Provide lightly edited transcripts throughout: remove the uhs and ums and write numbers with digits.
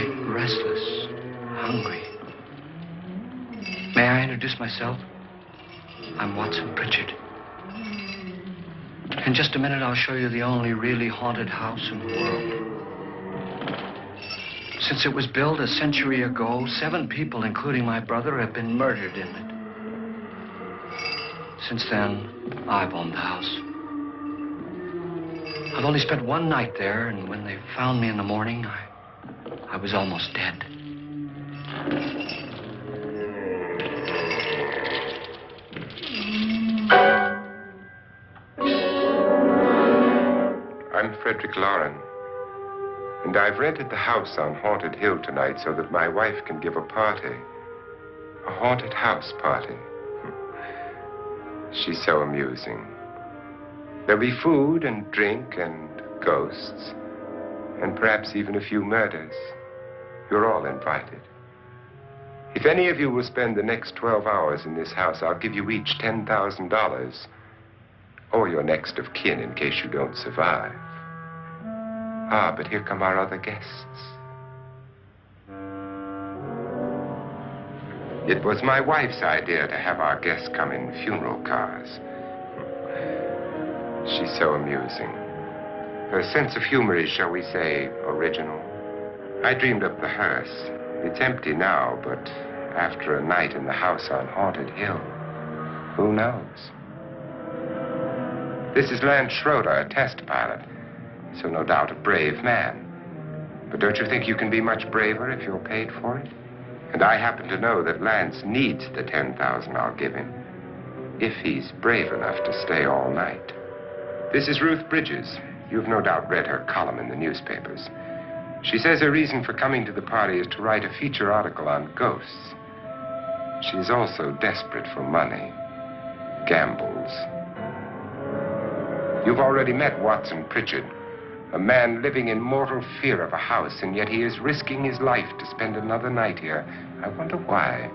night, restless, hungry. May I introduce myself? I'm Watson Pritchard. In just a minute, I'll show you the only really haunted house in the world. Since it was built a century ago, 7 people, including my brother, have been murdered in it. Since then, I've owned the house. I've only spent one night there, and when they found me in the morning, I was almost dead. I'm Frederick Loren, and I've rented the house on Haunted Hill tonight so that my wife can give a party. A haunted house party. She's so amusing. There'll be food and drink and ghosts, and perhaps even a few murders. You're all invited. If any of you will spend the next 12 hours in this house, I'll give you each $10,000, or your next of kin in case you don't survive. Ah, but here come our other guests. It was my wife's idea to have our guests come in funeral cars. She's so amusing. Her sense of humor is, shall we say, original. I dreamed up the hearse. It's empty now, but after a night in the house on Haunted Hill, who knows? This is Lance Schroeder, a test pilot, so no doubt a brave man. But don't you think you can be much braver if you're paid for it? And I happen to know that Lance needs the $10,000 I'll give him, if he's brave enough to stay all night. This is Ruth Bridges. You've no doubt read her column in the newspapers. She says her reason for coming to the party is to write a feature article on ghosts. She's also desperate for money, gambles. You've already met Watson Pritchard, a man living in mortal fear of a house, and yet he is risking his life to spend another night here. I wonder why.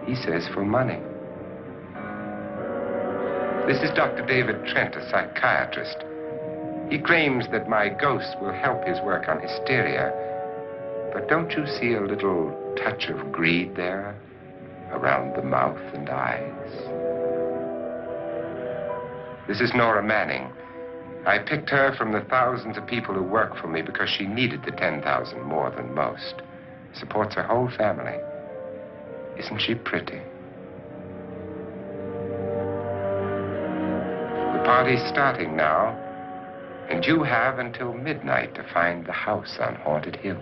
He says for money. This is Dr. David Trent, a psychiatrist. He claims that my ghost will help his work on hysteria. But don't you see a little touch of greed there around the mouth and eyes? This is Nora Manning. I picked her from the thousands of people who work for me because she needed the $10,000 more than most. Supports her whole family. Isn't she pretty? The party's starting now, and you have until midnight to find the house on Haunted Hill.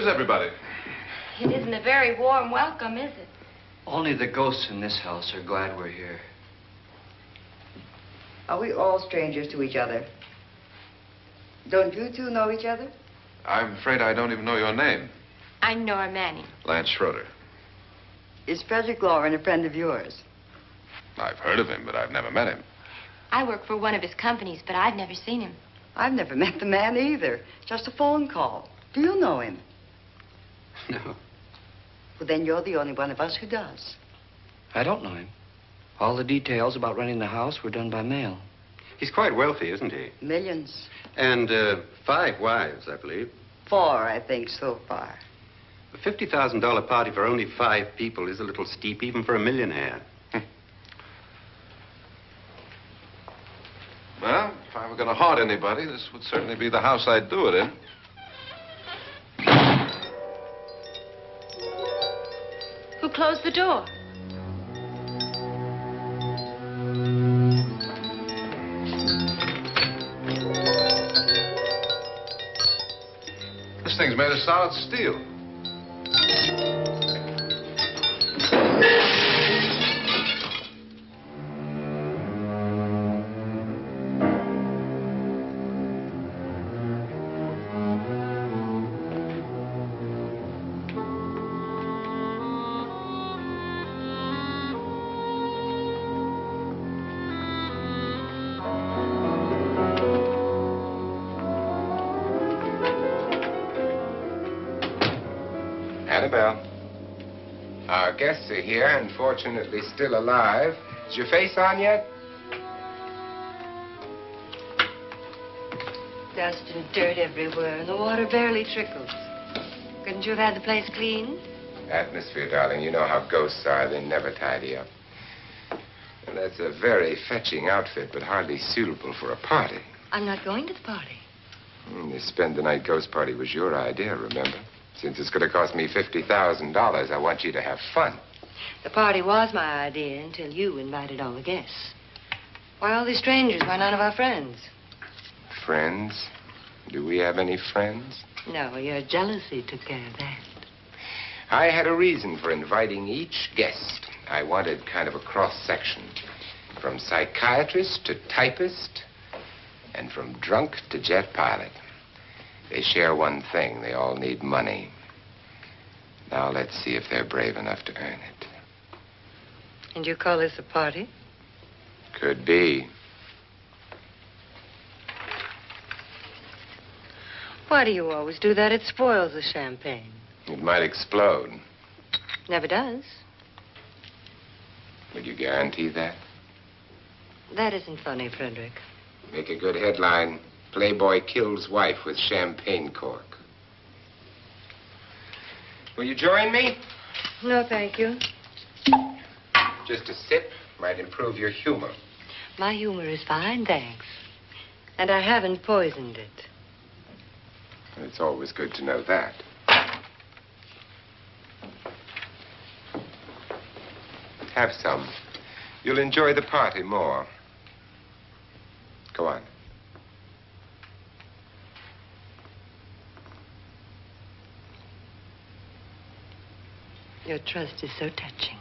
Where's everybody? It isn't a very warm welcome, is it? Only the ghosts in this house are glad we're here. Are we all strangers to each other? Don't you two know each other? I'm afraid I don't even know your name. I'm Nora Manning. Lance Schroeder. Is Frederick Loren a friend of yours? I've heard of him, but I've never met him. I work for one of his companies, but I've never seen him. I've never met the man either. Just a phone call. Do you know him? No, Well, then you're the only one of us who does. I don't know him. All the details about renting the house were done by mail. He's quite wealthy, isn't he? Millions. And 5 wives, I believe. 4, I think, so far. A $50,000 party for only 5 people is a little steep, even for a millionaire. Well, if I were going to haunt anybody, this would certainly be the house I'd do it in. Who closed the door? This thing's made of solid steel. Annabelle, our guests are here, unfortunately still alive. Is your face on yet? Dust and dirt everywhere, and the water barely trickles. Couldn't you have had the place cleaned? Atmosphere, darling. You know how ghosts are. They never tidy up. And that's a very fetching outfit, but hardly suitable for a party. I'm not going to the party. The spend-the-night ghost party was your idea, remember? Since it's going to cost me $50,000, I want you to have fun. The party was my idea until you invited all the guests. Why, all these strangers were none of our friends. Friends? Do we have any friends? No, your jealousy took care of that. I had a reason for inviting each guest. I wanted kind of a cross-section. From psychiatrist to typist, and from drunk to jet pilot. They share one thing. They all need money. Now let's see if they're brave enough to earn it. And you call this a party? Could be. Why do you always do that? It spoils the champagne. It might explode. Never does. Would you guarantee that? That isn't funny, Frederick. Make a good headline. Playboy kills wife with champagne cork. Will you join me? No, thank you. Just a sip might improve your humor. My humor is fine, thanks. And I haven't poisoned it. It's always good to know that. Have some. You'll enjoy the party more. Go on. Your trust is so touching.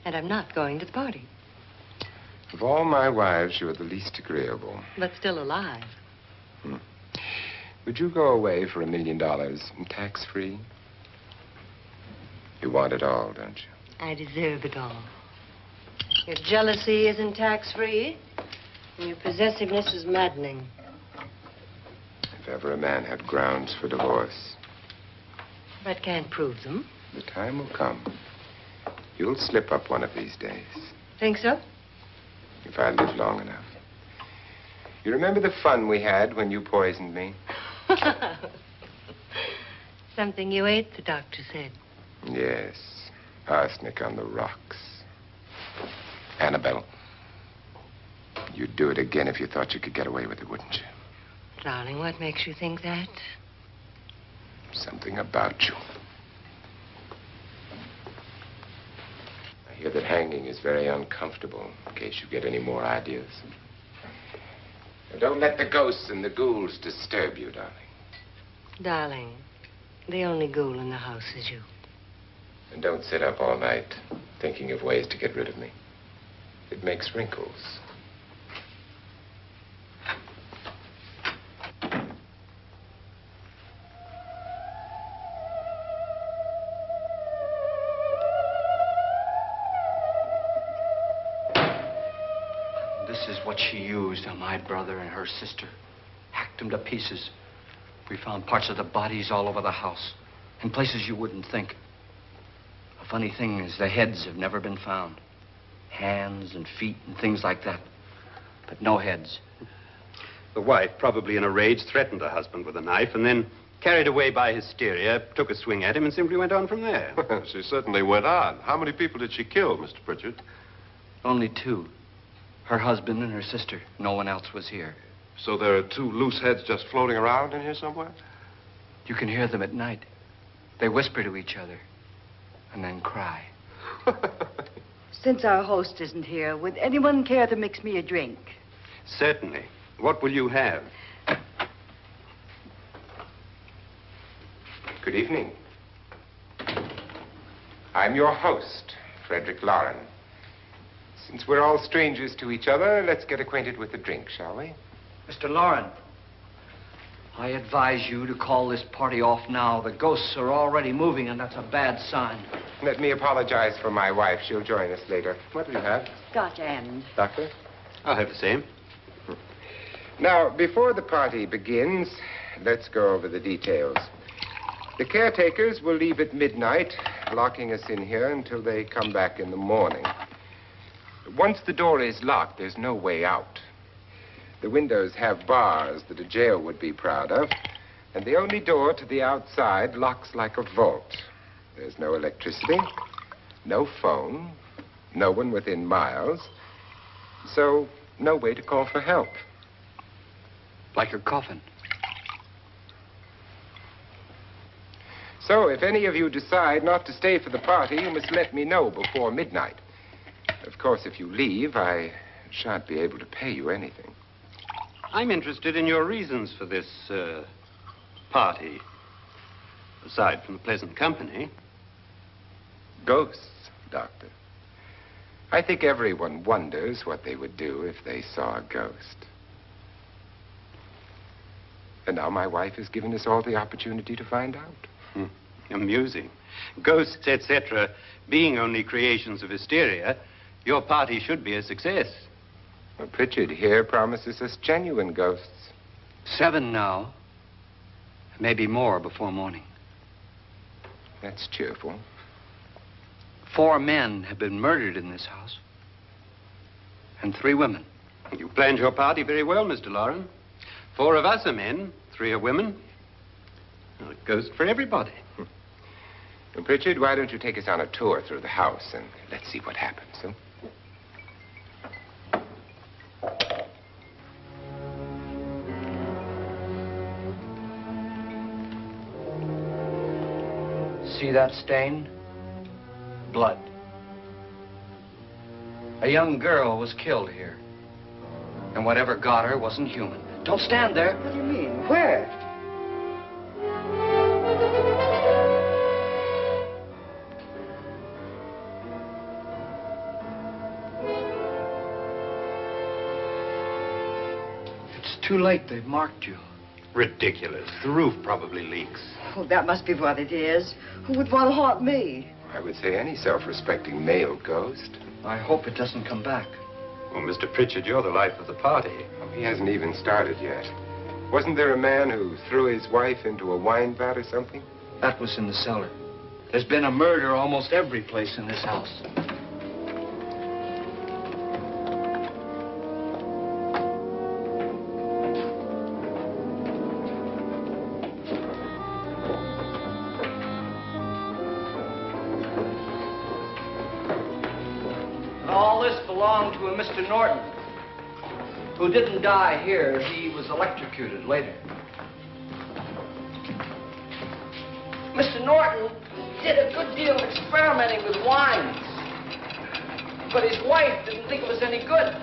And I'm not going to the party. Of all my wives, you're the least agreeable. But still alive. Would you go away for $1 million tax-free? You want it all, don't you? I deserve it all. Your jealousy isn't tax-free. And your possessiveness is maddening. If ever a man had grounds for divorce. But can't prove them. The time will come. You'll slip up one of these days. Think so? If I live long enough. You remember the fun we had when you poisoned me? Something you ate, the doctor said. Yes. Arsenic on the rocks. Annabelle, you'd do it again if you thought you could get away with it, wouldn't you? Darling, what makes you think that? Something about you. I hear that hanging is very uncomfortable, in case you get any more ideas. Now, don't let the ghosts and the ghouls disturb you, darling. Darling, The only ghoul in the house is you. And don't sit up all night thinking of ways to get rid of me. It makes wrinkles. This is what she used on my brother and her sister. Hacked them to pieces. We found parts of the bodies all over the house, in places you wouldn't think. The funny thing is the heads have never been found. Hands and feet and things like that. But no heads. The wife, probably in a rage, threatened her husband with a knife and then, carried away by hysteria, took a swing at him and simply went on from there. She certainly went on. How many people did she kill, Mr. Pritchard? Only two. Her husband and her sister. No one else was here. So there are two loose heads just floating around in here somewhere? You can hear them at night. They whisper to each other and then cry. Since our host isn't here, would anyone care to mix me a drink? Certainly. What will you have? Good evening. I'm your host, Frederick Loren. Since we're all strangers to each other, let's get acquainted with a drink, shall we? Mr. Loren, I advise you to call this party off now. The ghosts are already moving, and that's a bad sign. Let me apologize for my wife. She'll join us later. What do you have? Scotch and. Doctor? I'll have the same. Now, before the party begins, let's go over the details. The caretakers will leave at midnight, locking us in here until they come back in the morning. Once the door is locked, there's no way out. The windows have bars that a jail would be proud of, and the only door to the outside locks like a vault. There's no electricity, no phone, no one within miles, so no way to call for help. Like a coffin. So if any of you decide not to stay for the party, you must let me know before midnight. Of course, if you leave, I shan't be able to pay you anything. I'm interested in your reasons for this, party. Aside from the pleasant company. Ghosts, Doctor. I think everyone wonders what they would do if they saw a ghost. And now my wife has given us all the opportunity to find out. Amusing. Ghosts, etc., being only creations of hysteria, your party should be a success. Well, Pritchard here promises us genuine ghosts. 7 now. Maybe more before morning. That's cheerful. 4 men have been murdered in this house. And 3 women. You planned your party very well, Mr. Loren. 4 of us are men, 3 are women. Well, a ghost for everybody. Well, Pritchard, why don't you take us on a tour through the house and let's see what happens, huh? See that stain? Blood. A young girl was killed here. And whatever got her wasn't human. Don't stand there. What do you mean? Where? It's too late. They've marked you. Ridiculous. The roof probably leaks. Oh, that must be what it is. Who would want to haunt me? I would say any self-respecting male ghost. I hope it doesn't come back. Well, Mr. Pritchard, you're the life of the party. Oh, he hasn't even started yet. Wasn't there a man who threw his wife into a wine vat or something? That was in the cellar. There's been a murder almost every place in this house. All this belonged to a Mr. Norton, who didn't die here. He was electrocuted later. Mr. Norton did a good deal of experimenting with wines, but his wife didn't think it was any good.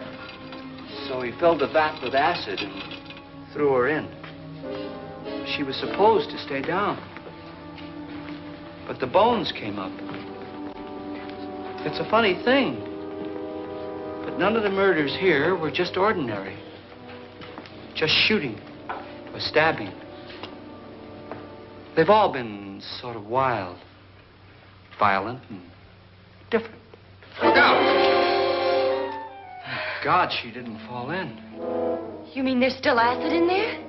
So he filled the vat with acid and threw her in. She was supposed to stay down. But the bones came up. It's a funny thing. But none of the murders here were just ordinary. Just shooting or stabbing. They've all been sort of wild, violent, and different. Look out! God, she didn't fall in. You mean there's still acid in there?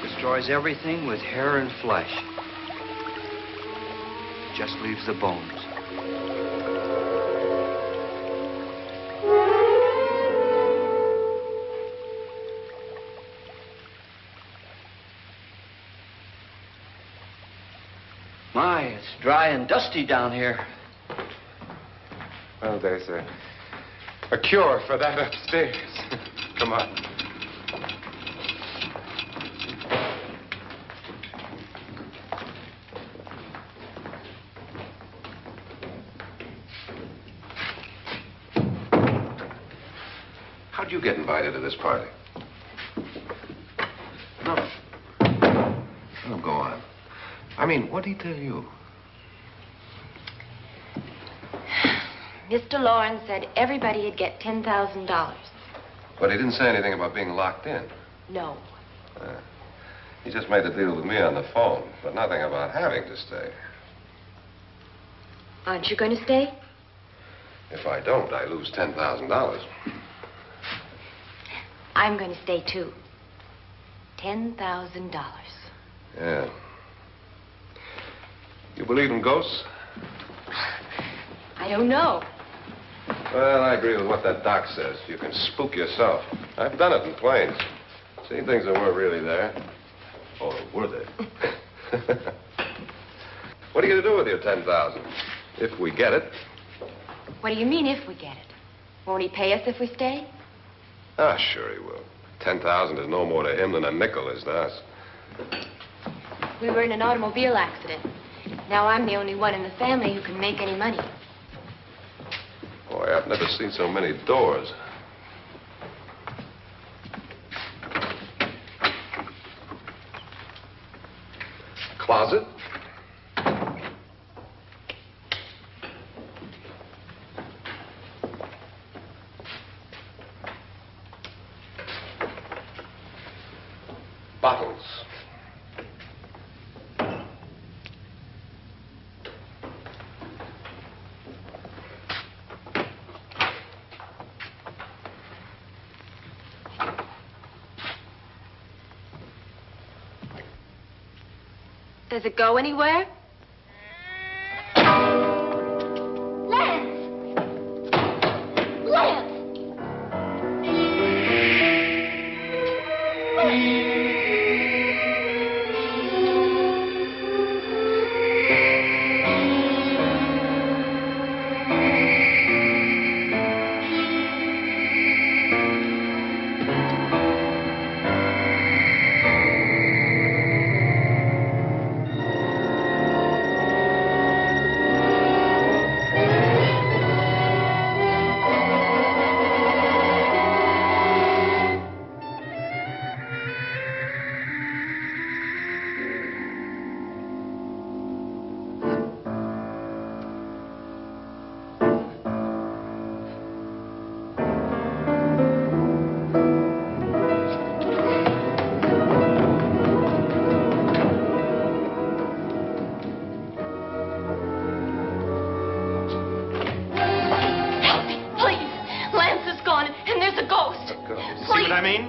Destroys everything with hair and flesh. Just leaves the bones. My, it's dry and dusty down here. Well, there's a cure for that upstairs. Come on. How'd you get invited to this party? No. Oh, go on. I mean, what'd he tell you? Mr. Loren said everybody'd get $10,000. But he didn't say anything about being locked in. No. He just made the deal with me on the phone, but nothing about having to stay. Aren't you going to stay? If I don't, I lose $10,000. I'm going to stay, too. $10,000. Yeah. You believe in ghosts? I don't know. Well, I agree with what that doc says. You can spook yourself. I've done it in planes. Seen things that weren't really there. Or were they? What are you going to do with your $10,000? If we get it. What do you mean, if we get it? Won't he pay us if we stay? Ah, sure he will. 10,000 is no more to him than a nickel is to us. We were in an automobile accident. Now I'm the only one in the family who can make any money. Boy, I've never seen so many doors. Closet? Bottles. Does it go anywhere? Lance! Lance!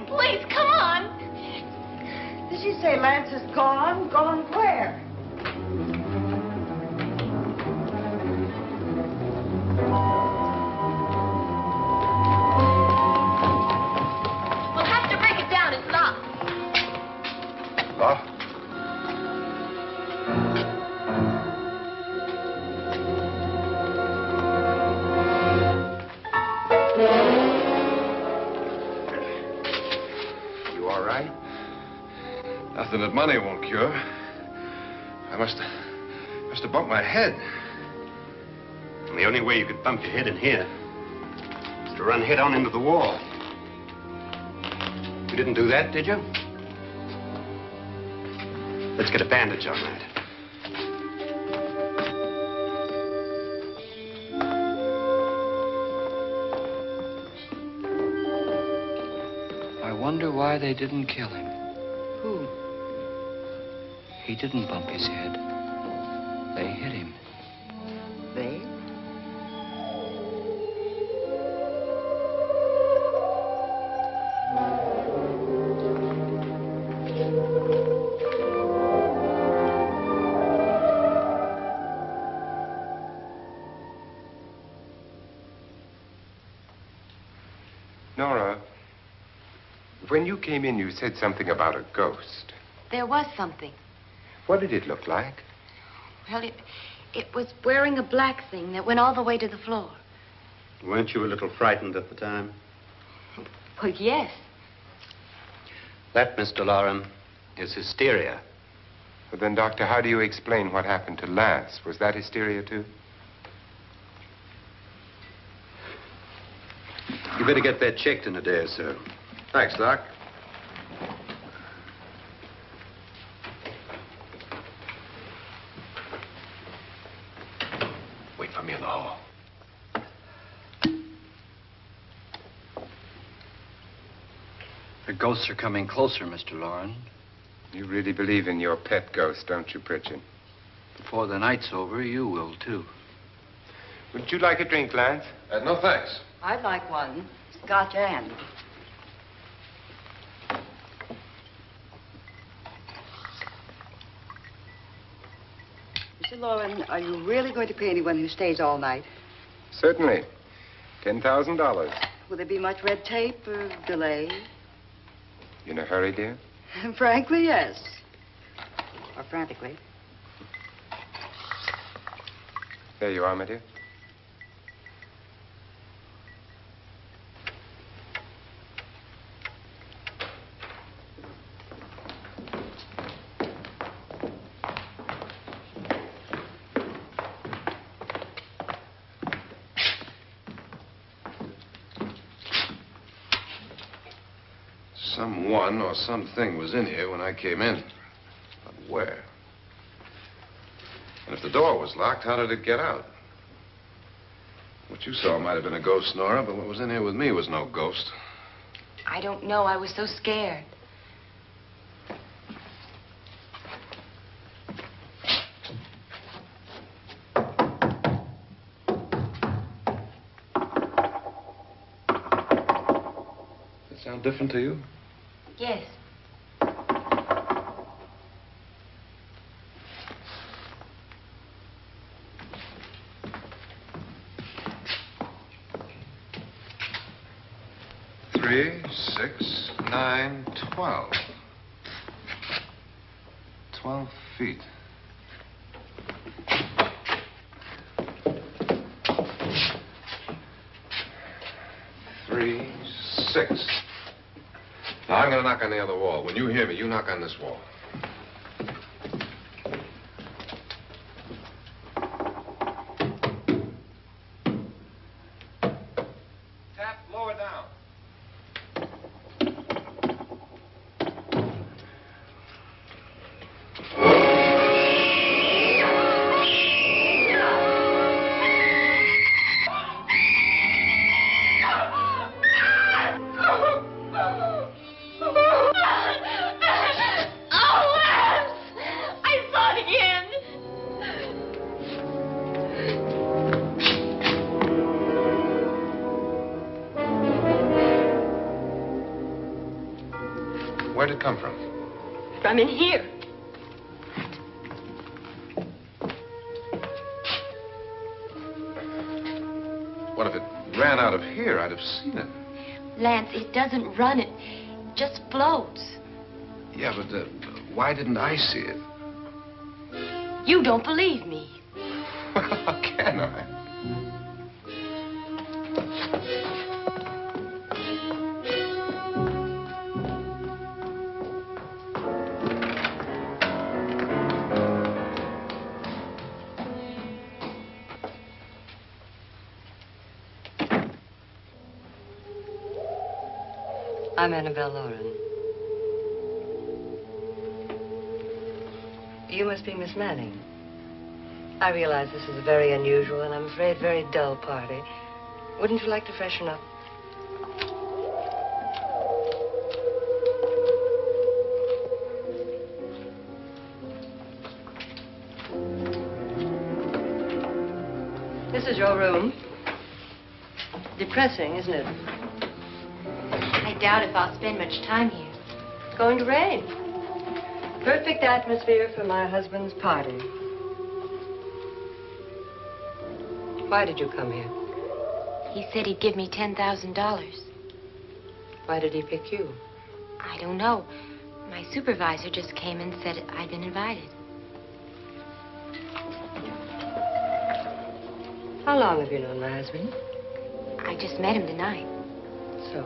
Please, come on. Did she say Lance is gone? Gone where? We'll have to break it down. It's locked. Locked? all right? Nothing that money won't cure. I must have bumped my head. And the only way you could bump your head in here is to run head on into the wall. You didn't do that, did you? Let's get a bandage on that. I wonder why they didn't kill him. Who? He didn't bump his head. They hit him. They? Nora, when you came in, you said something about a ghost. There was something. What did it look like? Well, it was wearing a black thing that went all the way to the floor. Weren't you a little frightened at the time? Well, yes. That, Mr. Loren, is hysteria. Well, then, Doctor, how do you explain what happened to Lance? Was that hysteria, too? You better get that checked in a day or so. Thanks, Doc. Wait for me in the hall. The ghosts are coming closer, Mr. Loren. You really believe in your pet ghost, don't you, Pritchard? Before the night's over, you will, too. Would you like a drink, Lance? No, thanks. I'd like one. Scotch and. Mr. Loren, are you really going to pay anyone who stays all night? Certainly. $10,000. Will there be much red tape or delay? You in a hurry, dear? Frankly, yes. Or frantically. There you are, my dear. Someone or something was in here when I came in. But where? And if the door was locked, how did it get out? What you saw might have been a ghost, Nora, but what was in here with me was no ghost. I don't know. I was so scared. Does it sound different to you? Yes. Three, 6, 9, 12. 12 feet. Three, 6. Now, I'm going to knock on the other wall. When you hear me, you knock on this wall. Tap lower down. Where'd it come from? From in here. What if it ran out of here? I'd have seen it. Lance, it doesn't run. It just floats. Yeah, but why didn't I see it? You don't believe me. How can I? I'm Annabelle Loren. You must be Miss Manning. I realize this is a very unusual and I'm afraid very dull party. Wouldn't you like to freshen up? This is your room. Depressing, isn't it? I doubt if I'll spend much time here. It's going to rain. Perfect atmosphere for my husband's party. Why did you come here? He said he'd give me $10,000. Why did he pick you? I don't know. My supervisor just came and said I'd been invited. How long have you known my husband? I just met him tonight. So?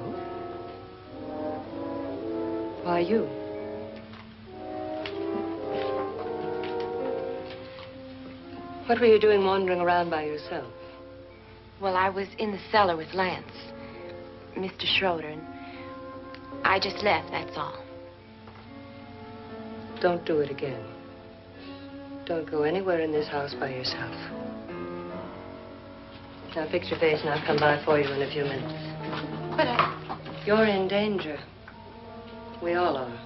Why you? What were you doing wandering around by yourself? Well, I was in the cellar with Lance, Mr. Schroeder, and I just left, that's all. Don't do it again. Don't go anywhere in this house by yourself. Now fix your face and I'll come by for you in a few minutes. But You're in danger. We all are.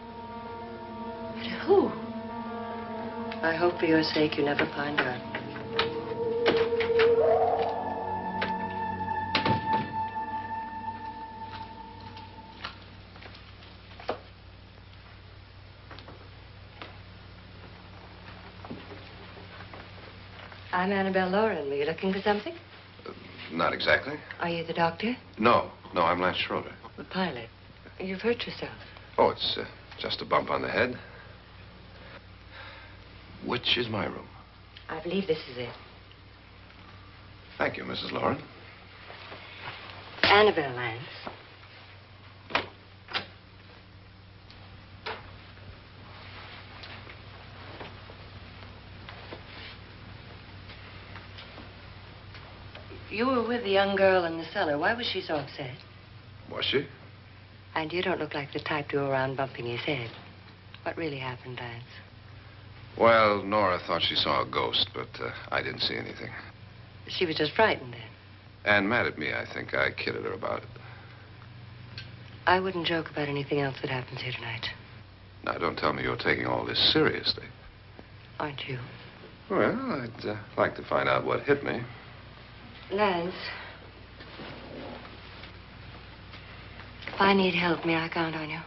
But who? I hope for your sake you never find out. I'm Annabelle Loren. Were you looking for something? Not exactly. Are you the doctor? No, I'm Lance Schroeder. The pilot. You've hurt yourself. Oh, it's just a bump on the head. Which is my room? I believe this is it. Thank you, Mrs. Loren. Annabelle, Lance. You were with the young girl in the cellar. Why was she so upset? Was she? And you don't look like the type to go around bumping his head. What really happened, Lance? Well, Nora thought she saw a ghost, but I didn't see anything. She was just frightened then. And mad at me, I think. I kidded her about it. I wouldn't joke about anything else that happens here tonight. Now, don't tell me you're taking all this seriously. Aren't you? Well, I'd like to find out what hit me. Lance. If I need help, may I count on you?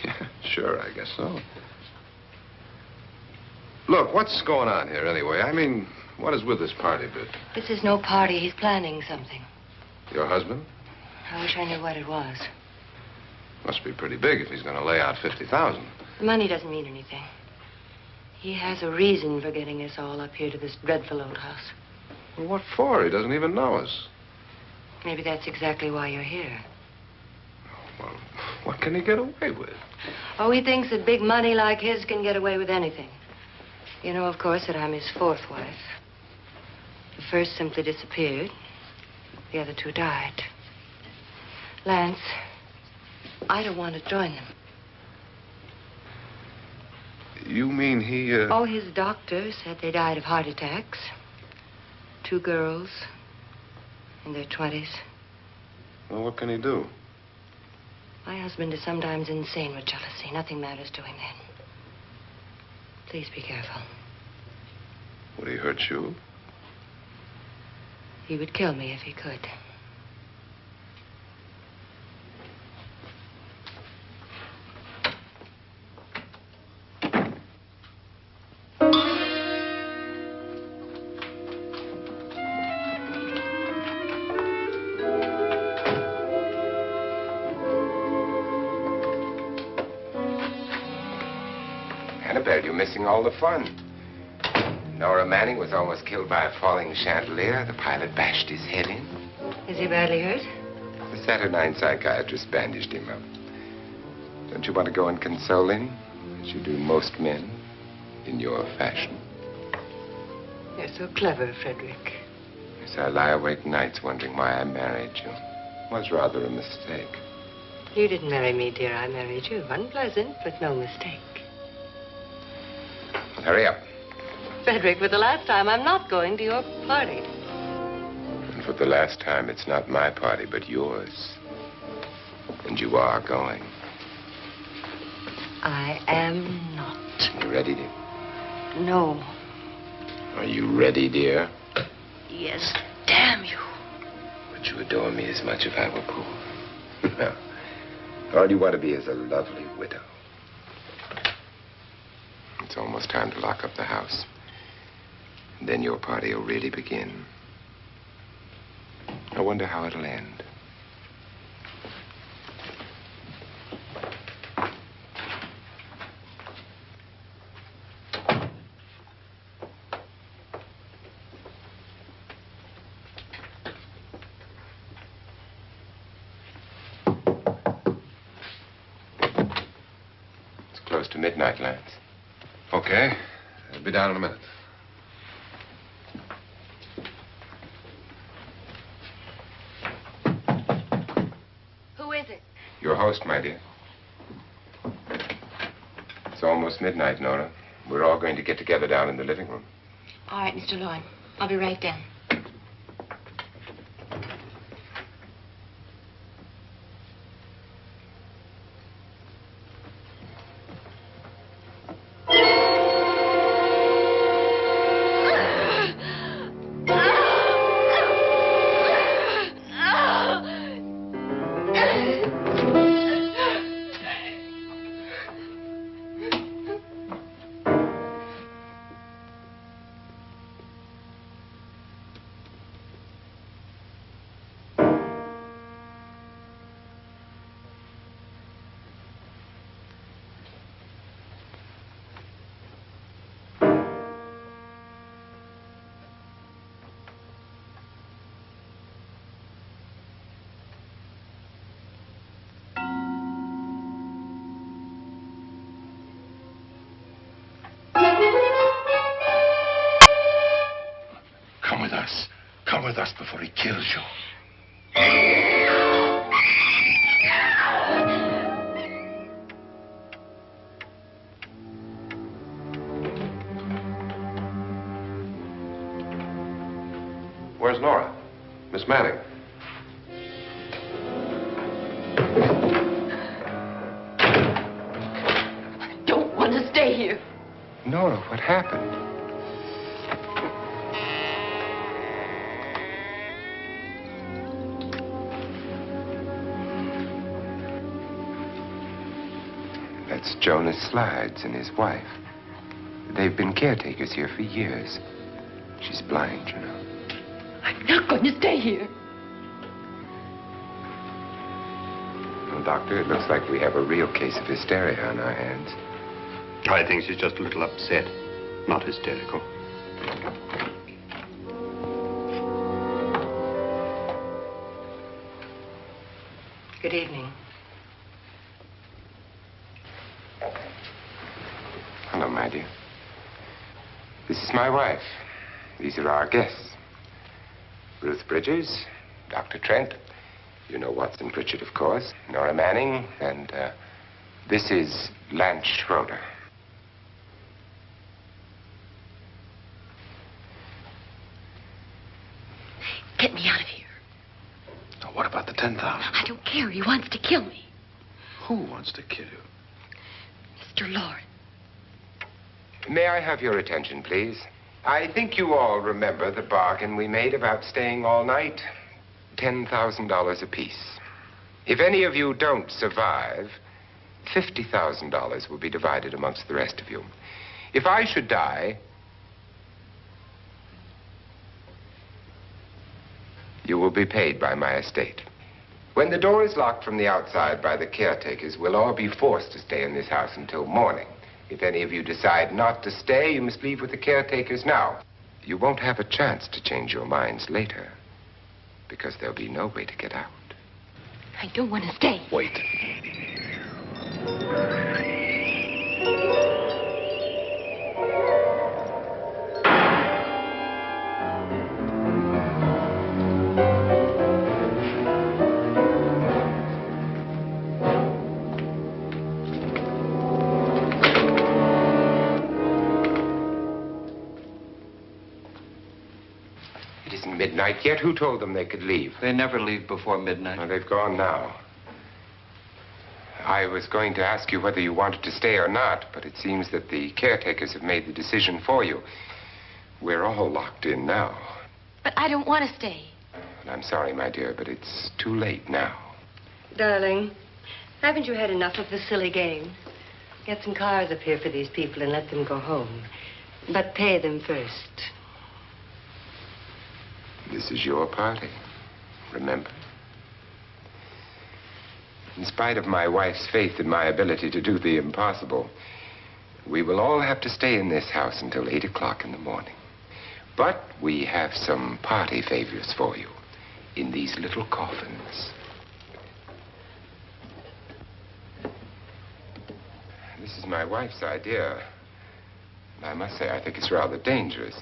Yeah, sure, I guess so. Look, what's going on here anyway? I mean, what is with this party bit? This is no party. He's planning something. Your husband? I wish I knew what it was. Must be pretty big if he's going to lay out 50,000. The money doesn't mean anything. He has a reason for getting us all up here to this dreadful old house. Well, what for? He doesn't even know us. Maybe that's exactly why you're here. Well, what can he get away with? Oh, he thinks that big money like his can get away with anything. You know, of course, that I'm his fourth wife. The first simply disappeared. The other two died. Lance, I don't want to join them. You mean he, Oh, his doctor said they died of heart attacks. 2 girls in their 20s. Well, what can he do? My husband is sometimes insane with jealousy. Nothing matters to him then. Please be careful. Would he hurt you? He would kill me if he could. Annabelle, you're missing all the fun. Nora Manning was almost killed by a falling chandelier. The pilot bashed his head in. Is he badly hurt? The Saturnine psychiatrist bandaged him up. Don't you want to go and console him, as you do most men, in your fashion? You're so clever, Frederick. Yes, I lie awake nights wondering why I married you. It was rather a mistake. You didn't marry me, dear. I married you. Unpleasant, but no mistake. Well, hurry up. Frederick, for the last time, I'm not going to your party. And for the last time, it's not my party, but yours. And you are going. I am not. You ready, dear? No. Are you ready, dear? Yes, damn you. Would you adore me as much if I were poor? No. All you want to be is a lovely widow. It's almost time to lock up the house. And then your party will really begin. I wonder how it'll end. Close to midnight, Lance. Okay. I'll be down in a minute. Who is it? Your host, my dear. It's almost midnight, Nora. We're all going to get together down in the living room. All right, Mr. Loren. I'll be right down. Come with us before he kills you. Where's Nora? Miss Manning. I don't want to stay here. Nora, what happened? That's Jonas Slides and his wife. They've been caretakers here for years. She's blind, you know. I'm not going to stay here. Well, Doctor, it looks like we have a real case of hysteria on our hands. I think she's just a little upset, not hysterical. Good evening. Hello, my dear. This is my wife. These are our guests. Ruth Bridges, Dr. Trent. You know Watson Pritchard, of course. Nora Manning, and this is Lance Schroeder. Get me out of here. Now, what about the 10,000? I don't care. He wants to kill me. Who wants to kill you? Mr. Loren. May I have your attention, please? I think you all remember the bargain we made about staying all night. $10,000 apiece. If any of you don't survive, $50,000 will be divided amongst the rest of you. If I should die, you will be paid by my estate. When the door is locked from the outside by the caretakers, we'll all be forced to stay in this house until morning. If any of you decide not to stay, you must leave with the caretakers now. You won't have a chance to change your minds later, because there'll be no way to get out. I don't want to stay. Wait. midnight yet. Who told them they could leave? They never leave before midnight. Well, they've gone now. I was going to ask you whether you wanted to stay or not, but it seems that the caretakers have made the decision for you. We're all locked in now. But I don't want to stay. And I'm sorry, my dear, but it's too late now. Darling, haven't you had enough of the silly game? Get some cars up here for these people and let them go home. But pay them first. This is your party, remember? In spite of my wife's faith in my ability to do the impossible, we will all have to stay in this house until 8 o'clock in the morning. But we have some party favors for you in these little coffins. This is my wife's idea. And I must say, I think it's rather dangerous.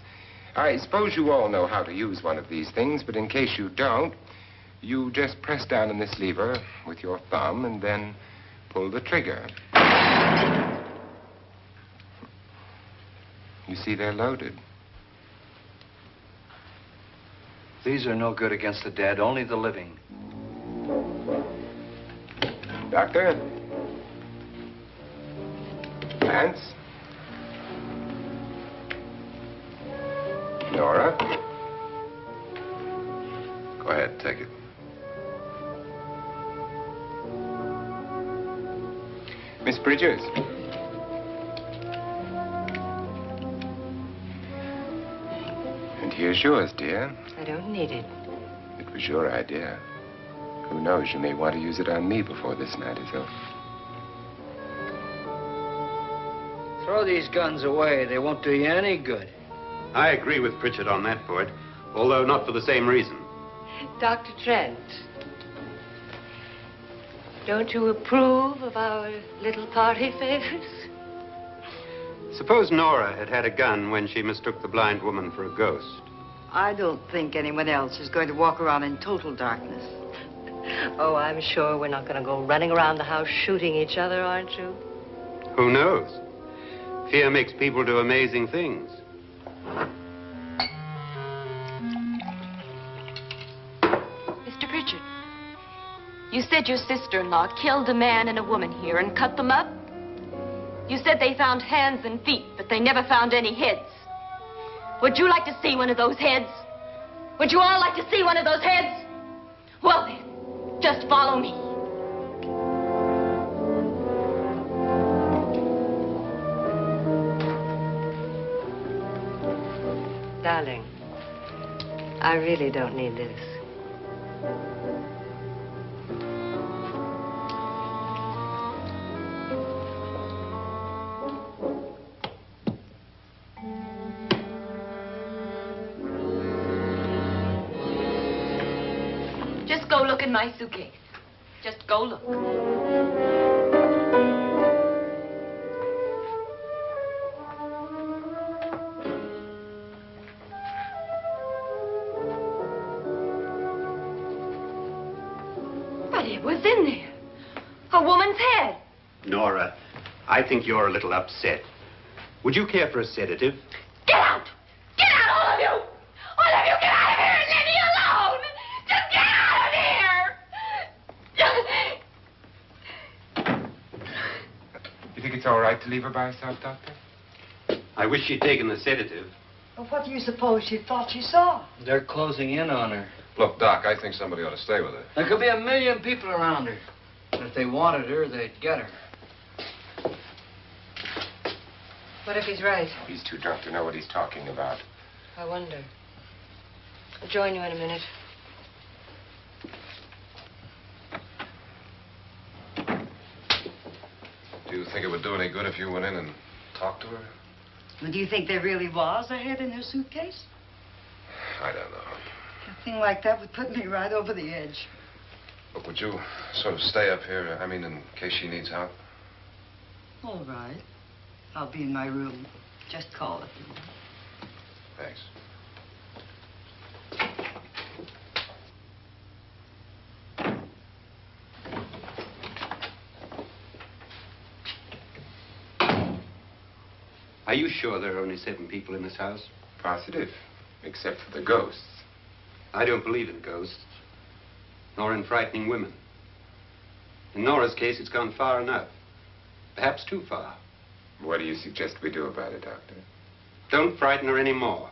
I suppose you all know how to use one of these things, but in case you don't, you just press down on this lever with your thumb and then pull the trigger. You see, they're loaded. These are no good against the dead, only the living. Doctor? Lance? Nora? Go ahead, take it. Miss Bridges? And here's yours, dear. I don't need it. It was your idea. Who knows, you may want to use it on me before this night is over. Throw these guns away. They won't do you any good. I agree with Pritchard on that point, although not for the same reason. Dr. Trent, don't you approve of our little party favors? Suppose Nora had had a gun when she mistook the blind woman for a ghost. I don't think anyone else is going to walk around in total darkness. Oh, I'm sure we're not going to go running around the house shooting each other, aren't you? Who knows? Fear makes people do amazing things. Mr. Pritchard, you said your sister-in-law killed a man and a woman here and cut them up? You said they found hands and feet, but they never found any heads. Would you like to see one of those heads? Would you all like to see one of those heads? Well then, just follow me. Darling, I really don't need this. Just go look in my suitcase. Just go look. But it was in there. A woman's head. Nora, I think you're a little upset. Would you care for a sedative? Get out! Get out, all of you! All of you, get out of here and leave me alone! Just get out of here! You think it's all right to leave her by herself, Doctor? I wish she'd taken the sedative. Well, what do you suppose she thought she saw? They're closing in on her. Look, Doc, I think somebody ought to stay with her. There could be 1 million people around her. But if they wanted her, they'd get her. What if he's right? He's too drunk to know what he's talking about. I wonder. I'll join you in a minute. Do you think it would do any good if you went in and talked to her? Well, do you think there really was a head in her suitcase? I don't know. A thing like that would put me right over the edge. Look, would you sort of stay up here, I mean, in case she needs help? All right. I'll be in my room. Just call if you want. Thanks. Are you sure there are only 7 people in this house? Positive, except for the ghosts. I don't believe in ghosts, nor in frightening women. In Nora's case, it's gone far enough. Perhaps too far. What do you suggest we do about it, Doctor? Don't frighten her anymore.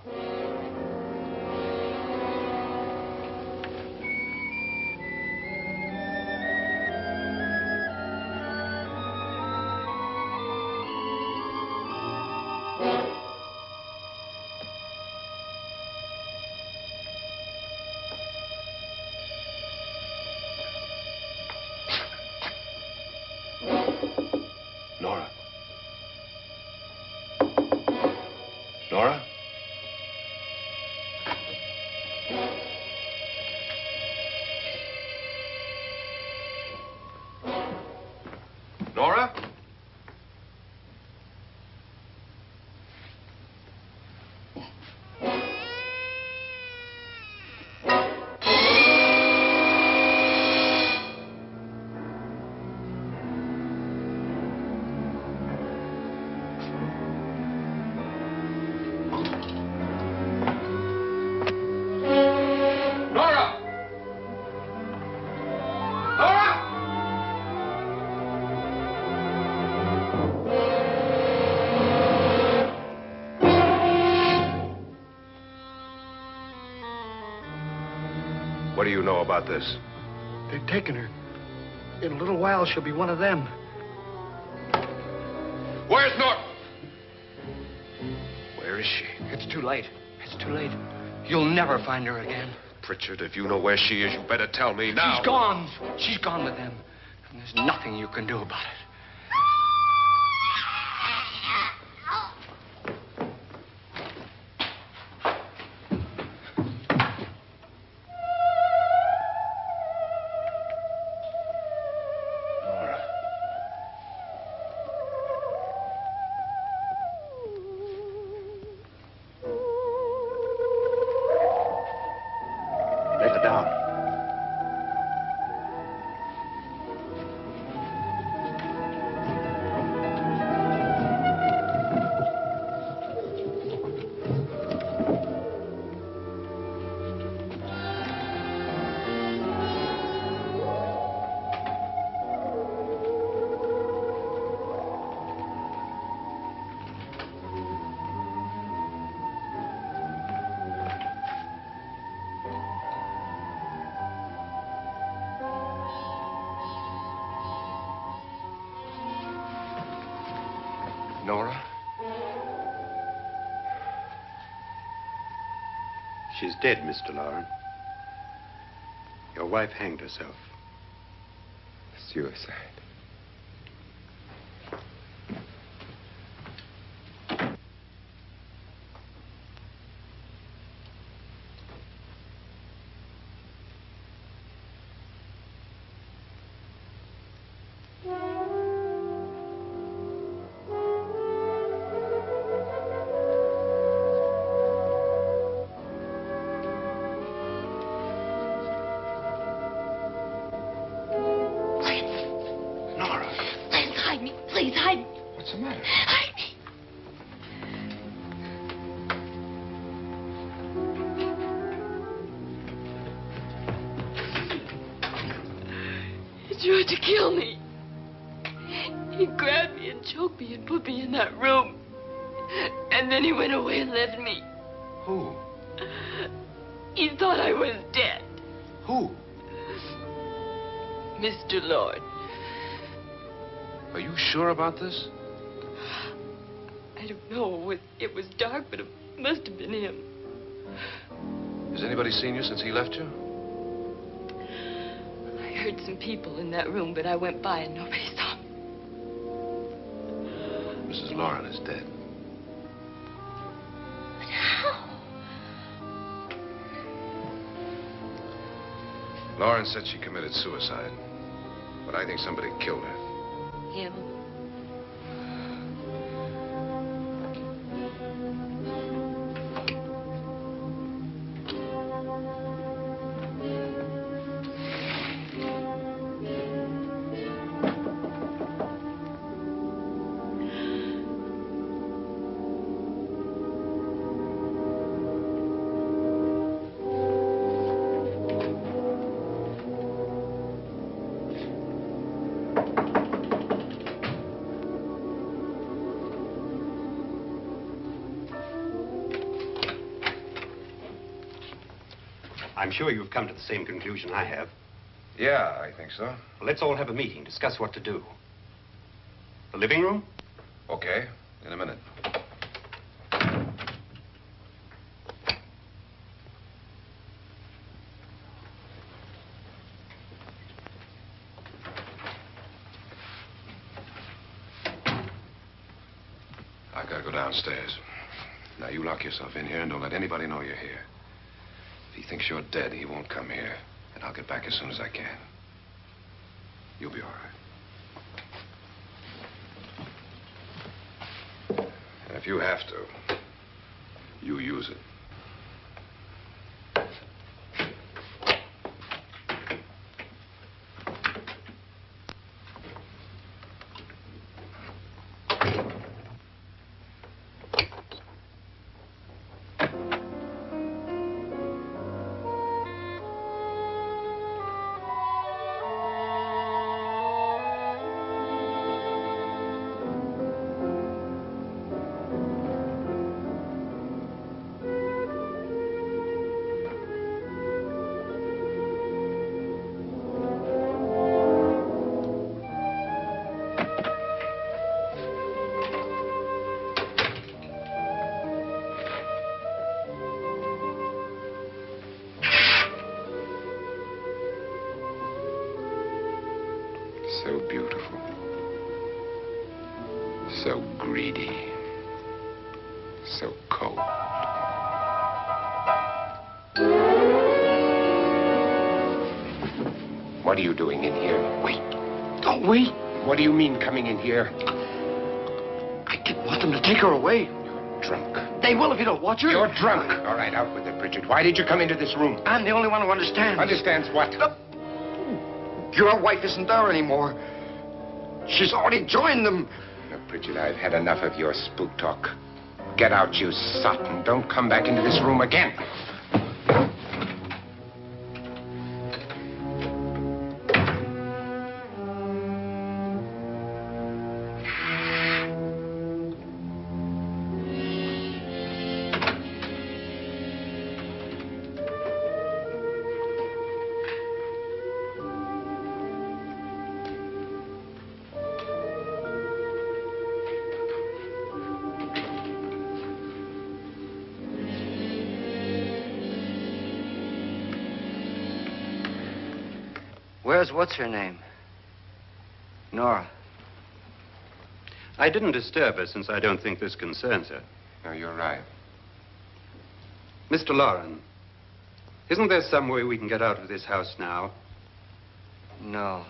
Nora? Nora? Nora? What do you know about this? They've taken her. In a little while, she'll be one of them. Where's Nora? Where is she? It's too late. It's too late. You'll never find her again. Pritchard, if you know where she is, you better tell me now. She's gone. She's gone with them. And there's nothing you can do about it. Let her down. Nora? She's dead, Mr. Loren. Your wife hanged herself. Suicide. Please, hide me. What's the matter? Hide me. He tried to kill me. He grabbed me and choked me and put me in that room. And then he went away and left me. Who? He thought I was dead. Who? Mr. Lord. Are you sure about this? I don't know. It was dark, but it must have been him. Has anybody seen you since he left you? I heard some people in that room, but I went by and nobody saw me. Mrs. Loren is dead. But how? Loren said she committed suicide, but I think somebody killed her. Him? I'm sure you've come to the same conclusion I have. Yeah, I think so. Well, let's all have a meeting, discuss what to do. The living room? Okay, in a minute. I gotta go downstairs. Now, you lock yourself in here and don't let anybody know you're here. If he thinks you're dead, he won't come here. And I'll get back as soon as I can. You'll be all right. And if you have to, you use it. So beautiful. So greedy. So cold. What are you doing in here? Wait. Don't wait. What do you mean coming in here? I didn't want them to take her away. You're drunk. They will if you don't watch her. You're drunk. All right, out with it, Bridget. Why did you come into this room? I'm the only one who understands. Understands what? Your wife isn't there anymore. She's already joined them. Now, Bridget, I've had enough of your spook talk. Get out, you sot, and don't come back into this room again. Where's what's-her-name? Nora. I didn't disturb her since I don't think this concerns her. No, you're right. Mr. Loren, isn't there some way we can get out of this house now? No,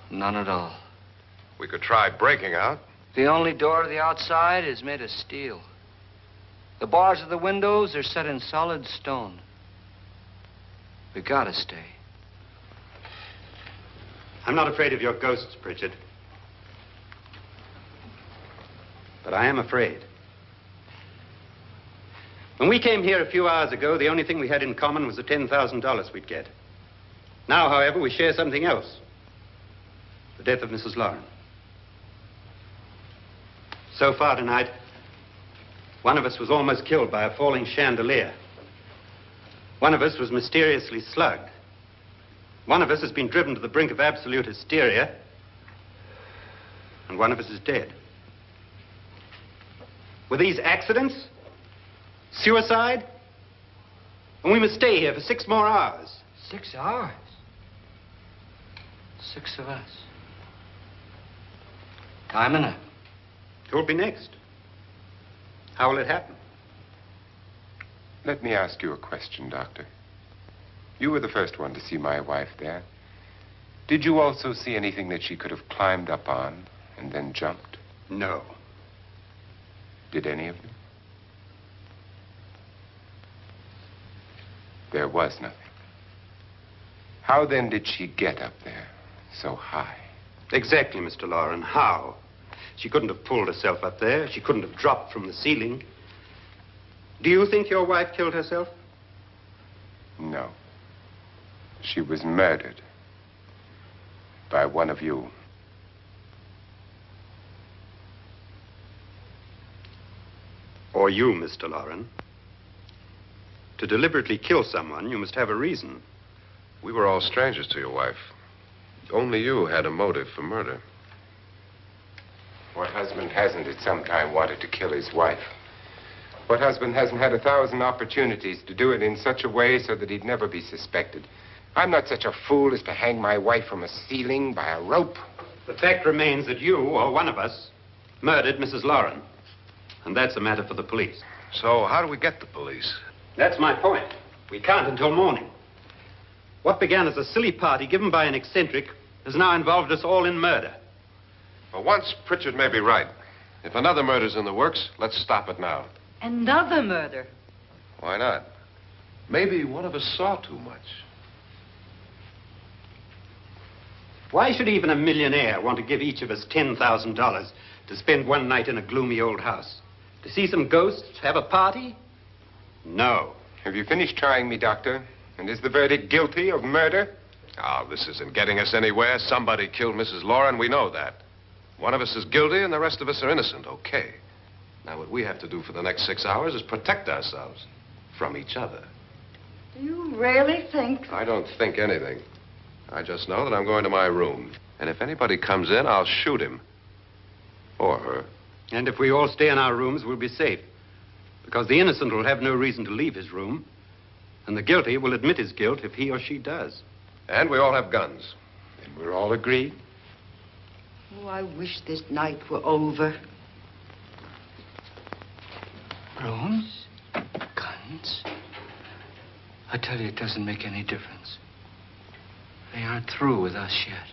none at all. We could try breaking out. The only door to the outside is made of steel. The bars of the windows are set in solid stone. We gotta stay. I'm not afraid of your ghosts, Bridget. But I am afraid. When we came here a few hours ago, the only thing we had in common was the $10,000 we'd get. Now, however, we share something else. The death of Mrs. Loren. So far tonight, one of us was almost killed by a falling chandelier. One of us was mysteriously slugged. One of us has been driven to the brink of absolute hysteria, and one of us is dead. Were these accidents? Suicide? And we must stay here for 6 more hours. 6 hours? 6 of us. Time enough. Who'll be next? How will it happen? Let me ask you a question, Doctor. You were the first one to see my wife there. Did you also see anything that she could have climbed up on and then jumped? No. Did any of you? There was nothing. How then did she get up there so high? Exactly, Mr. Loren. How? She couldn't have pulled herself up there. She couldn't have dropped from the ceiling. Do you think your wife killed herself? No. She was murdered by one of you. Or you, Mr. Loren. To deliberately kill someone, you must have a reason. We were all strangers to your wife. Only you had a motive for murder. What husband hasn't at some time wanted to kill his wife? What husband hasn't had 1,000 opportunities to do it in such a way so that he'd never be suspected? I'm not such a fool as to hang my wife from a ceiling by a rope. The fact remains that you, or one of us, murdered Mrs. Loren. And that's a matter for the police. So how do we get the police? That's my point. We can't until morning. What began as a silly party given by an eccentric has now involved us all in murder. For once, Pritchard may be right. If another murder's in the works, let's stop it now. Another murder? Why not? Maybe one of us saw too much. Why should even a millionaire want to give each of us $10,000 to spend one night in a gloomy old house? To see some ghosts, have a party? No. Have you finished trying me, Doctor? And is the verdict guilty of murder? Oh, this isn't getting us anywhere. Somebody killed Mrs. Loren. We know that. One of us is guilty and the rest of us are innocent. Okay. Now, what we have to do for the next 6 hours is protect ourselves from each other. Do you really think? I don't think anything. I just know that I'm going to my room. And if anybody comes in, I'll shoot him. Or her. And if we all stay in our rooms, we'll be safe. Because the innocent will have no reason to leave his room. And the guilty will admit his guilt if he or she does. And we all have guns. And we're all agreed? Oh, I wish this night were over. Rooms? Guns? I tell you, it doesn't make any difference. They aren't through with us yet.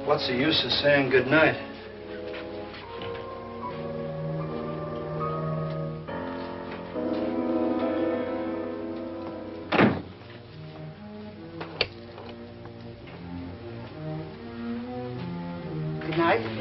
What's the use of saying good night? Good night.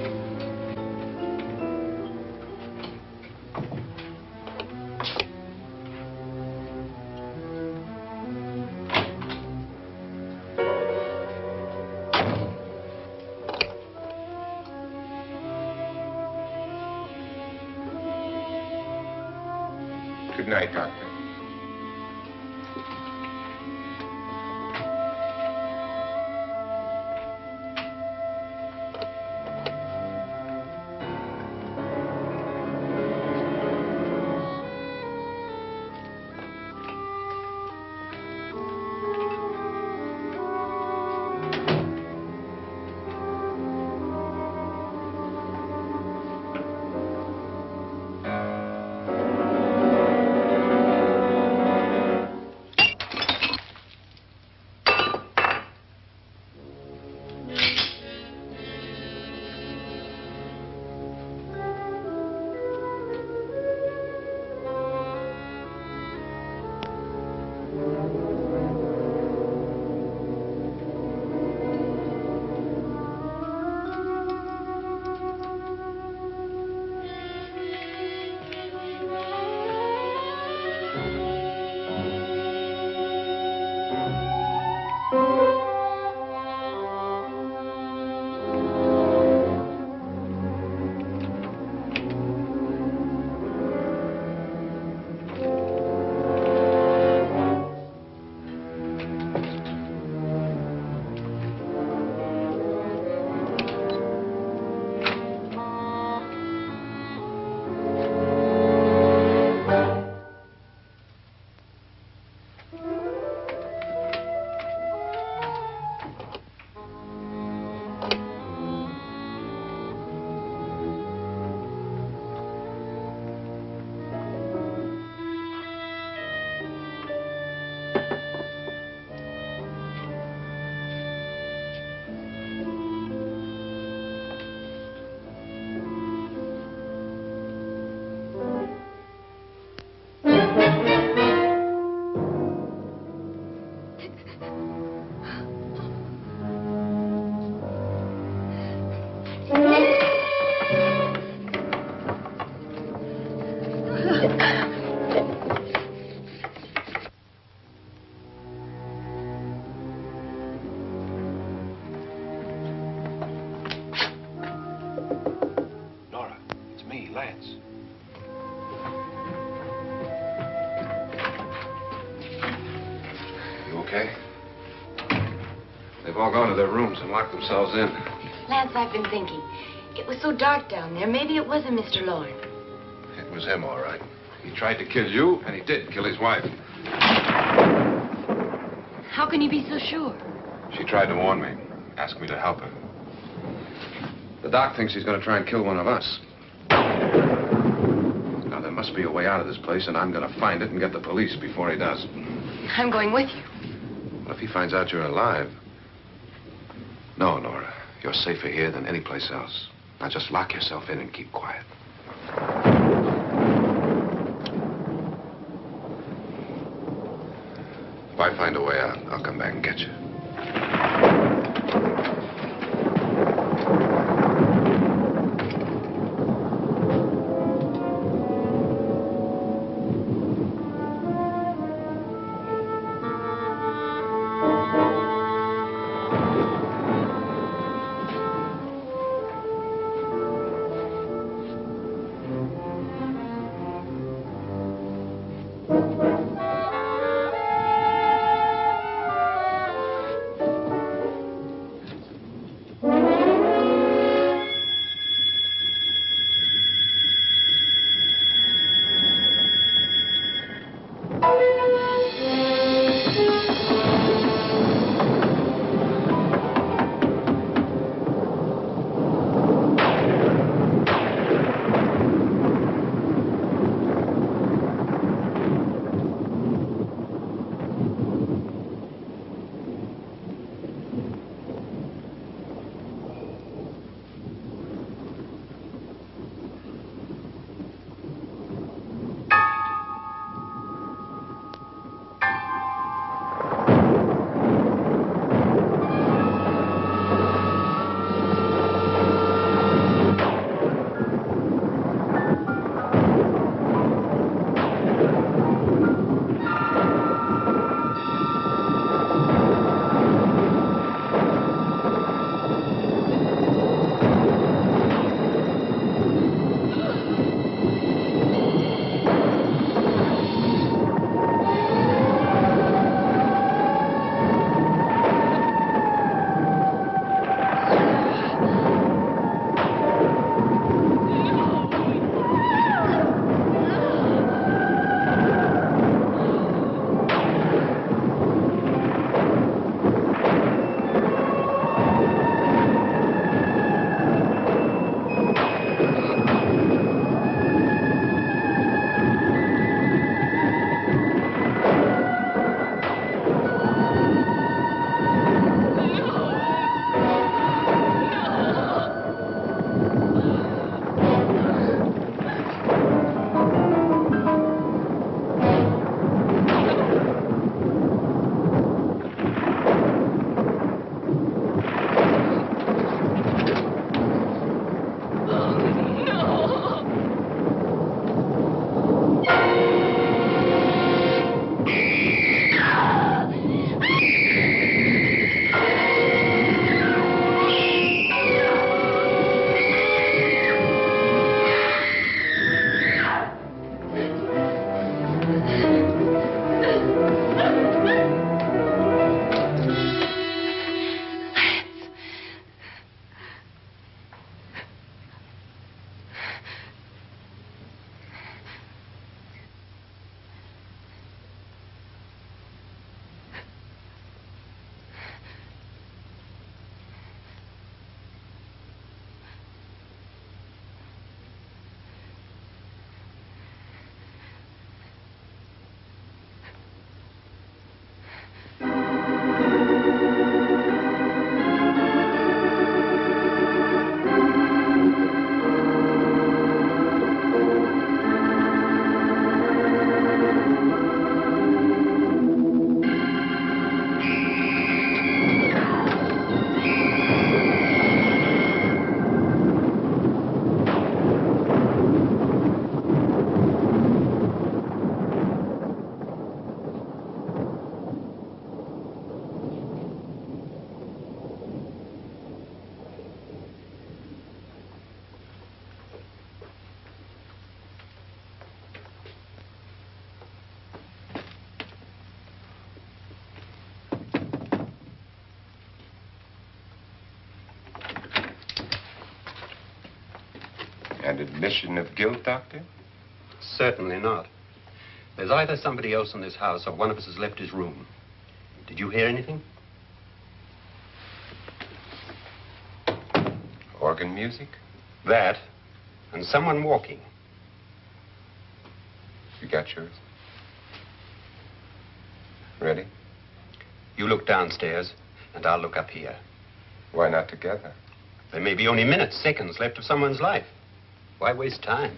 Good night, Doctor. Nora, it's me, Lance. You okay? They've all gone to their rooms and locked themselves in. Lance, I've been thinking. It was so dark down there. Maybe it wasn't Mr. Loren. It was him, all right. He tried to kill you, and he did kill his wife. How can you be so sure? She tried to warn me, asked me to help her. The doc thinks he's going to try and kill one of us. Now, there must be a way out of this place, and I'm going to find it and get the police before he does. I'm going with you. What if he finds out you're alive? No, Nora. You're safer here than any place else. Now, just lock yourself in and keep quiet. If I find a way out, I'll come back and get you. And admission of guilt, Doctor? Certainly not. There's either somebody else in this house or one of us has left his room. Did you hear anything? Organ music? That, and someone walking. You got yours? Ready? You look downstairs, and I'll look up here. Why not together? There may be only minutes, seconds left of someone's life. Why waste time?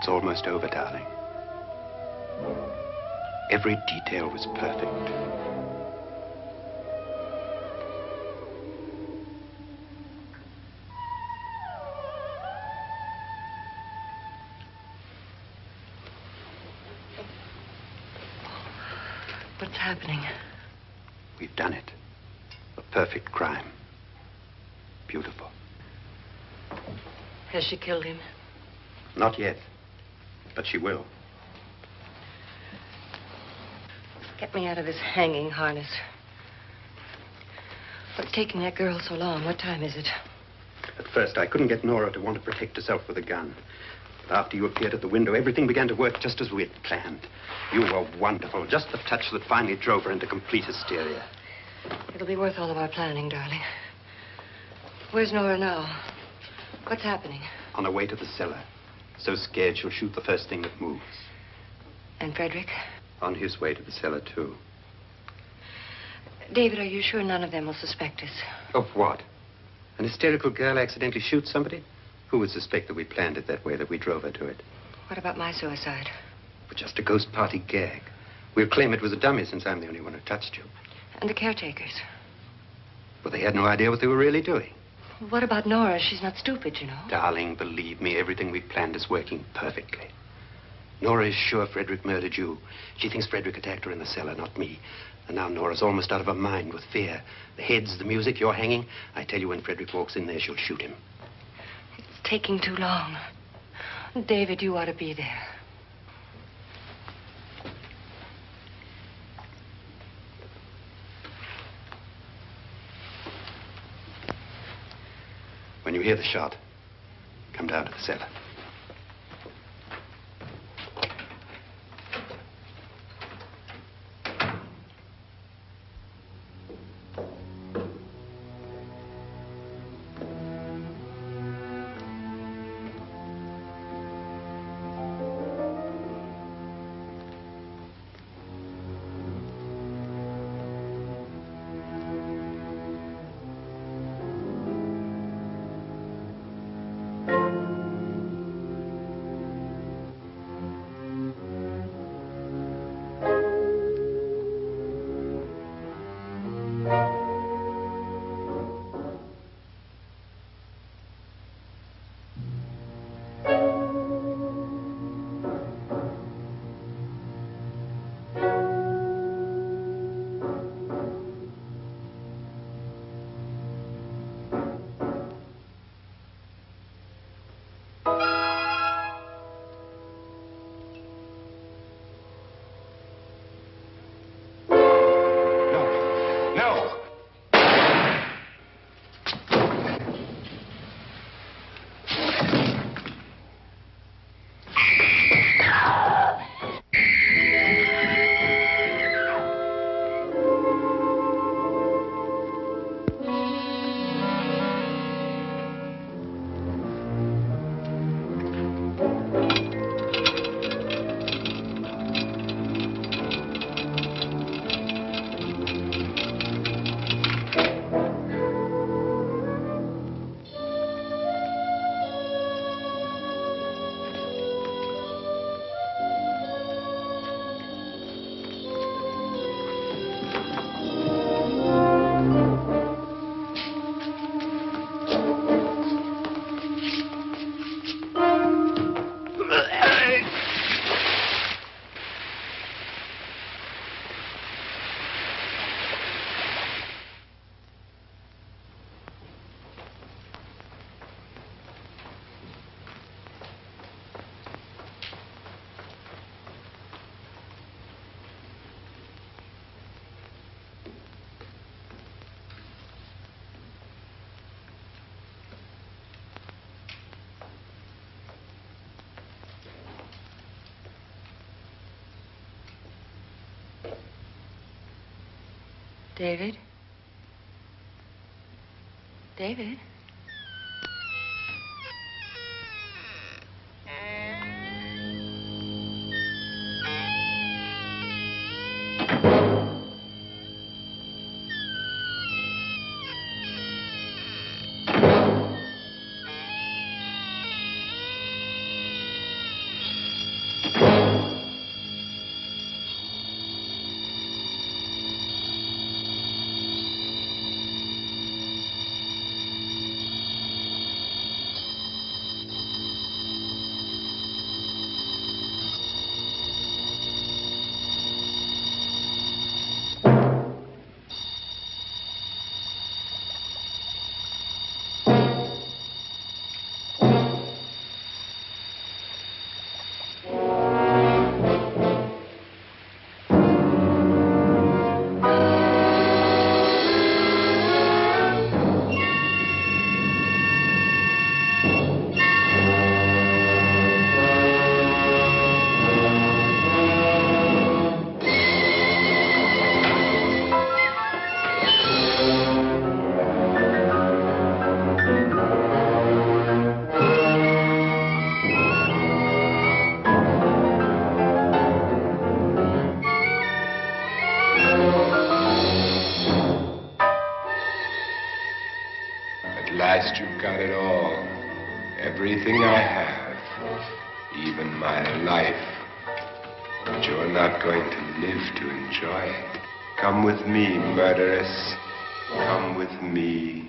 It's almost over, darling. Every detail was perfect. What's happening? We've done it. A perfect crime. Beautiful. Has she killed him? Not yet. But she will. Get me out of this hanging harness. What's taking that girl so long? What time is it? At first, I couldn't get Nora to want to protect herself with a gun. But after you appeared at the window, everything began to work just as we had planned. You were wonderful. Just the touch that finally drove her into complete hysteria. It'll be worth all of our planning, darling. Where's Nora now? What's happening? On her way to the cellar. So scared she'll shoot the first thing that moves. And Frederick? On his way to the cellar, too. David, are you sure none of them will suspect us? Of what? An hysterical girl accidentally shoots somebody? Who would suspect that we planned it that way, that we drove her to it? What about my suicide? But just a ghost party gag. We'll claim it was a dummy since I'm the only one who touched you. And the caretakers? Well, they had no idea what they were really doing. What about Nora? She's not stupid, you know. Darling, believe me, everything we planned is working perfectly. Nora is sure Frederick murdered you. She thinks Frederick attacked her in the cellar, not me. And now Nora's almost out of her mind with fear. The heads, the music, you're hanging. I tell you, when Frederick walks in there, she'll shoot him. It's taking too long. David, you ought to be there. When you hear the shot, come down to the cellar. David? David? You've got it all. Everything I have. Even my life. But you're not going to live to enjoy it. Come with me, murderess. Come with me.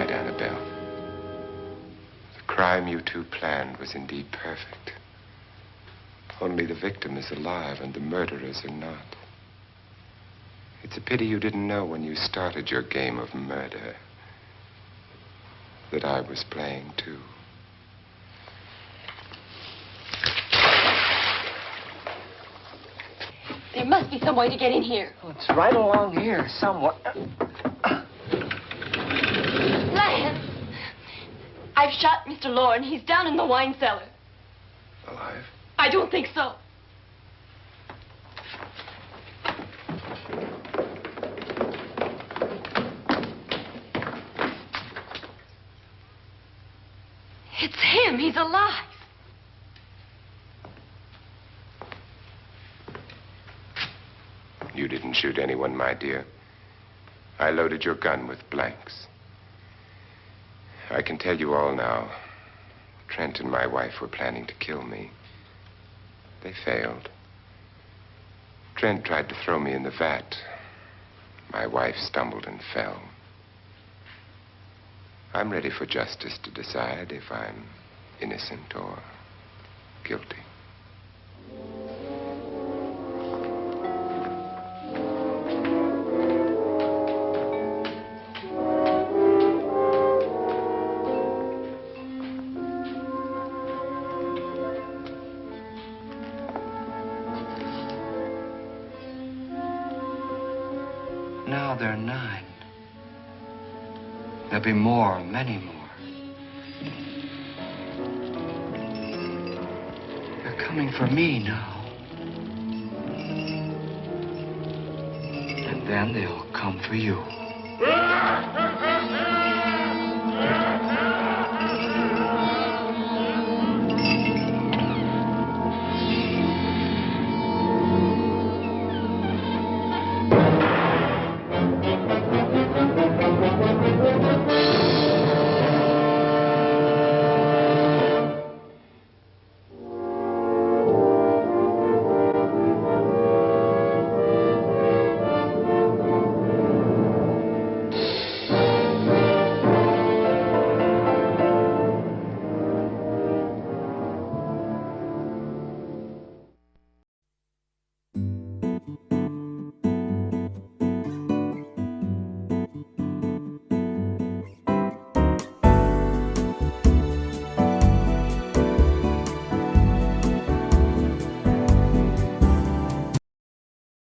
Annabelle. The crime you two planned was indeed perfect. Only the victim is alive and the murderers are not. It's a pity you didn't know when you started your game of murder that I was playing too. There must be some way to get in here. Well, it's right along here somewhere. Lance! I've shot Mr. Loren. He's down in the wine cellar. Alive? I don't think so. It's him. He's alive. You didn't shoot anyone, my dear. I loaded your gun with blanks. I can tell you all now. Trent and my wife were planning to kill me. They failed. Trent tried to throw me in the vat. My wife stumbled and fell. I'm ready for justice to decide if I'm innocent or guilty. Now they're 9. There'll be more, many more. They're coming for me now. And then they'll come for you.